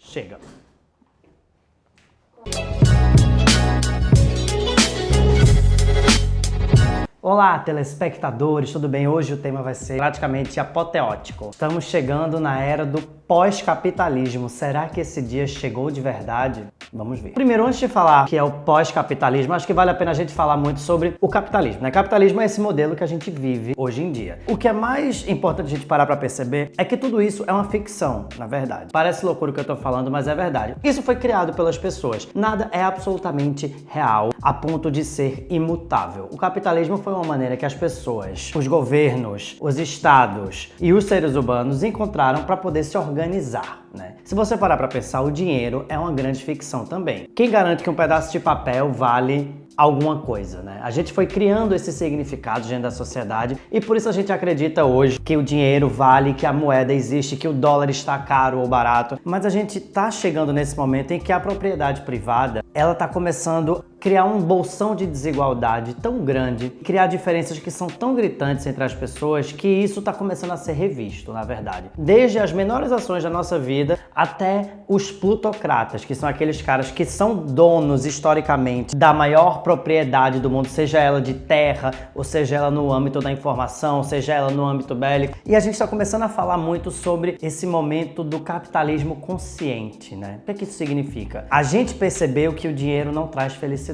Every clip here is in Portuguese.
Chega! Olá, telespectadores, tudo bem? Hoje o tema vai ser praticamente apoteótico. Estamos chegando na era do pós-capitalismo. Será que esse dia chegou de verdade? Vamos ver. Primeiro, antes de falar que é o pós-capitalismo, acho que vale a pena a gente falar muito sobre o capitalismo, né? Capitalismo é esse modelo que a gente vive hoje em dia. O que é mais importante a gente parar para perceber é que tudo isso é uma ficção, na verdade. Parece loucura o que eu tô falando, mas é verdade. Isso foi criado pelas pessoas. Nada é absolutamente real a ponto de ser imutável. O capitalismo foi uma maneira que as pessoas, os governos, os estados e os seres humanos encontraram para poder se organizar, né? Se você parar para pensar, o dinheiro é uma grande ficção também. Quem garante que um pedaço de papel vale alguma coisa, né? A gente foi criando esses significados dentro da sociedade e por isso a gente acredita hoje que o dinheiro vale, que a moeda existe, que o dólar está caro ou barato. Mas a gente tá chegando nesse momento em que a propriedade privada, ela tá começando a criar um bolsão de desigualdade tão grande, criar diferenças que são tão gritantes entre as pessoas que isso tá começando a ser revisto, na verdade. Desde as menores ações da nossa vida até os plutocratas, que são aqueles caras que são donos historicamente da maior propriedade do mundo, seja ela de terra, ou seja ela no âmbito da informação, seja ela no âmbito bélico. E a gente está começando a falar muito sobre esse momento do capitalismo consciente, né? O que é que isso significa? A gente percebeu que o dinheiro não traz felicidade.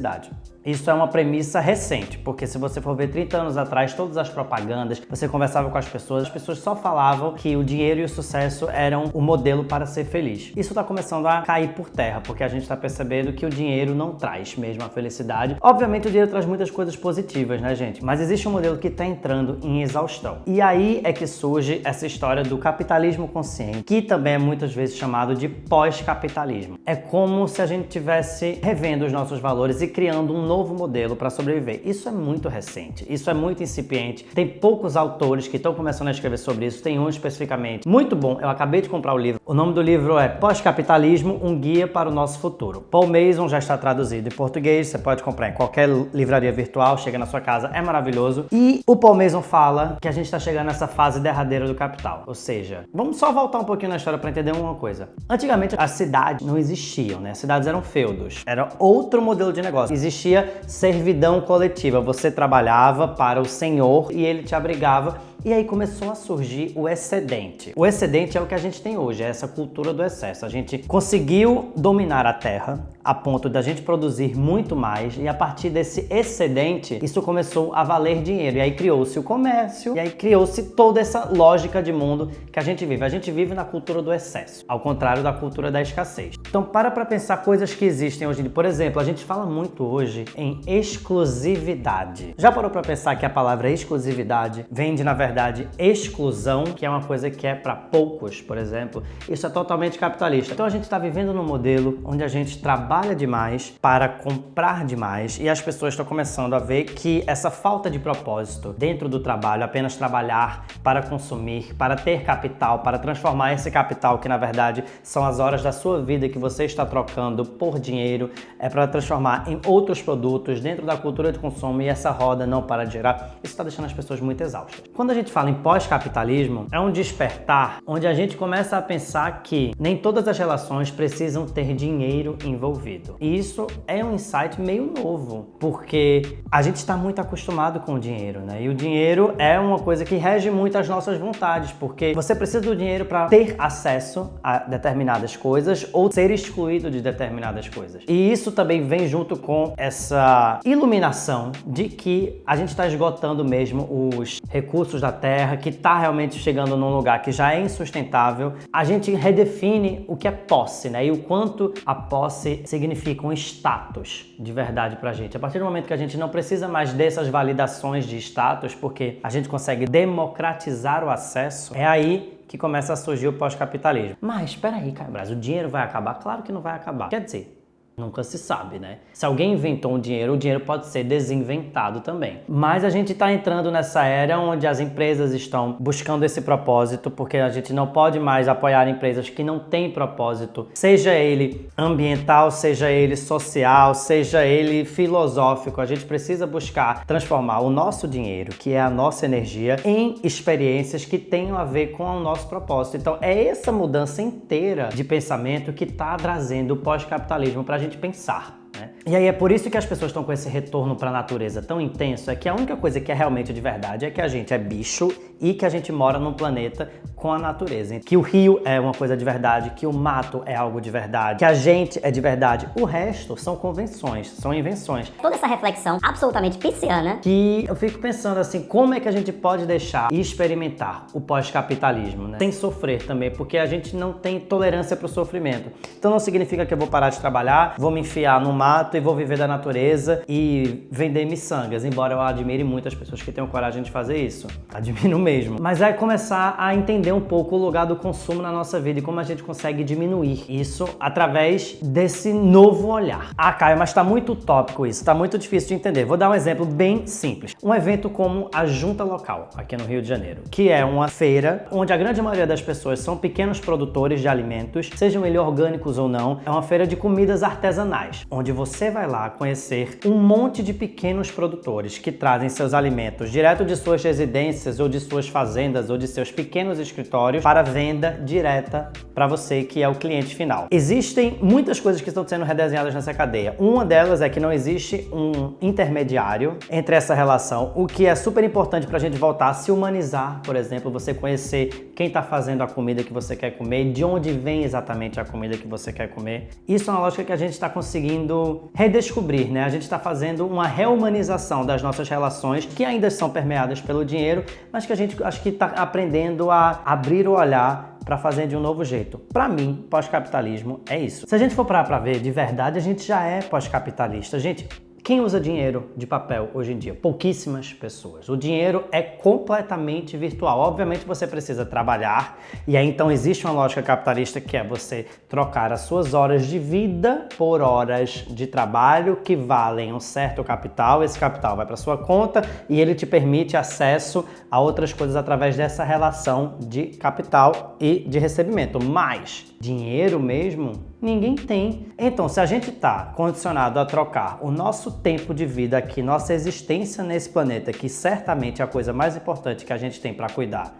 Isso é uma premissa recente, porque se você for ver 30 anos atrás, todas as propagandas, você conversava com as pessoas só falavam que o dinheiro e o sucesso eram o modelo para ser feliz. Isso está começando a cair por terra, porque a gente está percebendo que o dinheiro não traz mesmo a felicidade. Obviamente o dinheiro traz muitas coisas positivas, né, gente? Mas existe um modelo que está entrando em exaustão. E aí é que surge essa história do capitalismo consciente, que também é muitas vezes chamado de pós-capitalismo. É como se a gente estivesse revendo os nossos valores e criando um novo modelo para sobreviver. Isso é muito recente, isso é muito incipiente. Tem poucos autores que estão começando a escrever sobre isso. Tem um especificamente muito bom, eu acabei de comprar o livro. O nome do livro é Pós-Capitalismo, um guia para o nosso futuro. Paul Mason já está traduzido em português, você pode comprar em qualquer livraria virtual, chega na sua casa, é maravilhoso. E o Paul Mason fala que a gente está chegando nessa fase derradeira do capital. Ou seja, vamos só voltar um pouquinho na história para entender uma coisa. Antigamente as cidades não existiam, né? As cidades eram feudos. Era outro modelo de negócio. Existia servidão coletiva. Você trabalhava para o senhor e ele te abrigava. E aí começou a surgir o excedente. O excedente é o que a gente tem hoje, é essa cultura do excesso. A gente conseguiu dominar a terra a ponto da gente produzir muito mais e a partir desse excedente, isso começou a valer dinheiro. E aí criou-se o comércio e aí criou-se toda essa lógica de mundo que a gente vive. A gente vive na cultura do excesso, ao contrário da cultura da escassez. Então para pensar coisas que existem hoje. Por exemplo, a gente fala muito hoje em exclusividade. Já parou para pensar que a palavra exclusividade vem de, na verdade, exclusão, que é uma coisa que é para poucos, por exemplo. Isso é totalmente capitalista. Então a gente está vivendo num modelo onde a gente trabalha demais para comprar demais e as pessoas estão começando a ver que essa falta de propósito dentro do trabalho, apenas trabalhar para consumir, para ter capital, para transformar esse capital, que na verdade são as horas da sua vida que você está trocando por dinheiro, é para transformar em outros produtos dentro da cultura de consumo e essa roda não para de girar. Isso está deixando as pessoas muito exaustas. Quando a gente fala em pós-capitalismo, é um despertar onde a gente começa a pensar que nem todas as relações precisam ter dinheiro envolvido. E isso é um insight meio novo, porque a gente está muito acostumado com o dinheiro, né? E o dinheiro é uma coisa que rege muito as nossas vontades, porque você precisa do dinheiro para ter acesso a determinadas coisas ou ser excluído de determinadas coisas. E isso também vem junto com essa iluminação de que a gente está esgotando mesmo os recursos da terra, que está realmente chegando num lugar que já é insustentável. A gente redefine o que é posse, né? E o quanto a posse significa um status de verdade pra gente. A partir do momento que a gente não precisa mais dessas validações de status, porque a gente consegue democratizar o acesso, é aí que começa a surgir o pós-capitalismo. Mas espera aí, Caio Braz, o dinheiro vai acabar? Claro que não vai acabar. Quer dizer, Nunca se sabe, né? Se alguém inventou um dinheiro, o dinheiro pode ser desinventado também. Mas a gente está entrando nessa era onde as empresas estão buscando esse propósito, porque a gente não pode mais apoiar empresas que não têm propósito, seja ele ambiental, seja ele social, seja ele filosófico. A gente precisa buscar transformar o nosso dinheiro, que é a nossa energia, em experiências que tenham a ver com o nosso propósito. Então é essa mudança inteira de pensamento que está trazendo o pós-capitalismo para a gente pensar, né? E aí é por isso que as pessoas estão com esse retorno para a natureza tão intenso, é que a única coisa que é realmente de verdade é que a gente é bicho e que a gente mora num planeta com a natureza. Que o rio é uma coisa de verdade, que o mato é algo de verdade, que a gente é de verdade. O resto são convenções, são invenções. Toda essa reflexão absolutamente pisciana Que eu fico pensando assim, como é que a gente pode deixar e experimentar o pós-capitalismo, né? Sem sofrer também, porque a gente não tem tolerância para o sofrimento. Então não significa que eu vou parar de trabalhar, vou me enfiar no mato e vou viver da natureza e vender miçangas, embora eu admire muitas pessoas que tenham coragem de fazer isso. Admiro mesmo. Mas é começar a entender um pouco o lugar do consumo na nossa vida e como a gente consegue diminuir isso através desse novo olhar. Ah, Caio, mas tá muito utópico isso, tá muito difícil de entender. Vou dar um exemplo bem simples. Um evento como a Junta Local, aqui no Rio de Janeiro, que é uma feira onde a grande maioria das pessoas são pequenos produtores de alimentos, sejam eles orgânicos ou não. É uma feira de comidas artesanais, onde você vai lá conhecer um monte de pequenos produtores que trazem seus alimentos direto de suas residências ou de suas fazendas ou de seus pequenos escritórios para venda direta para você, que é o cliente final. Existem muitas coisas que estão sendo redesenhadas nessa cadeia. Uma delas é que não existe um intermediário entre essa relação, o que é super importante para a gente voltar a se humanizar, por exemplo, você conhecer quem está fazendo a comida que você quer comer, de onde vem exatamente a comida que você quer comer. Isso é uma lógica que a gente está conseguindo redescobrir, né? A gente está fazendo uma reumanização das nossas relações, que ainda são permeadas pelo dinheiro, mas que a gente acho que está aprendendo a abrir o olhar para fazer de um novo jeito. Para mim, pós-capitalismo é isso. Se a gente for parar para ver de verdade, a gente já é pós-capitalista. Gente, quem usa dinheiro de papel hoje em dia? Pouquíssimas pessoas. O dinheiro é completamente virtual. Obviamente você precisa trabalhar e aí então existe uma lógica capitalista que é você trocar as suas horas de vida por horas de trabalho que valem um certo capital. Esse capital vai para sua conta e ele te permite acesso a outras coisas através dessa relação de capital e de recebimento. Mas dinheiro mesmo, ninguém tem. Então, se a gente está condicionado a trocar o nosso tempo de vida aqui, nossa existência nesse planeta, que certamente é a coisa mais importante que a gente tem para cuidar,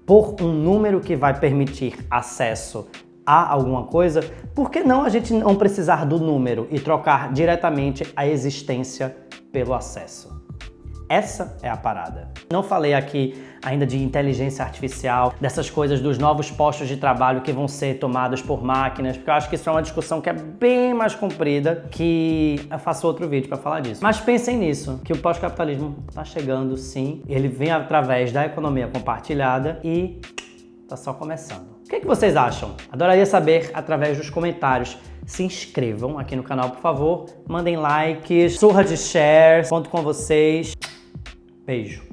por um número que vai permitir acesso a alguma coisa, por que não a gente não precisar do número e trocar diretamente a existência pelo acesso? Essa é a parada. Não falei aqui ainda de inteligência artificial, dessas coisas dos novos postos de trabalho que vão ser tomados por máquinas, porque eu acho que isso é uma discussão que é bem mais comprida, que eu faço outro vídeo para falar disso. Mas pensem nisso, que o pós-capitalismo está chegando sim, ele vem através da economia compartilhada e está só começando. O que vocês acham? Adoraria saber através dos comentários. Se inscrevam aqui no canal, por favor. Mandem likes, surra de shares. Conto com vocês. Beijo.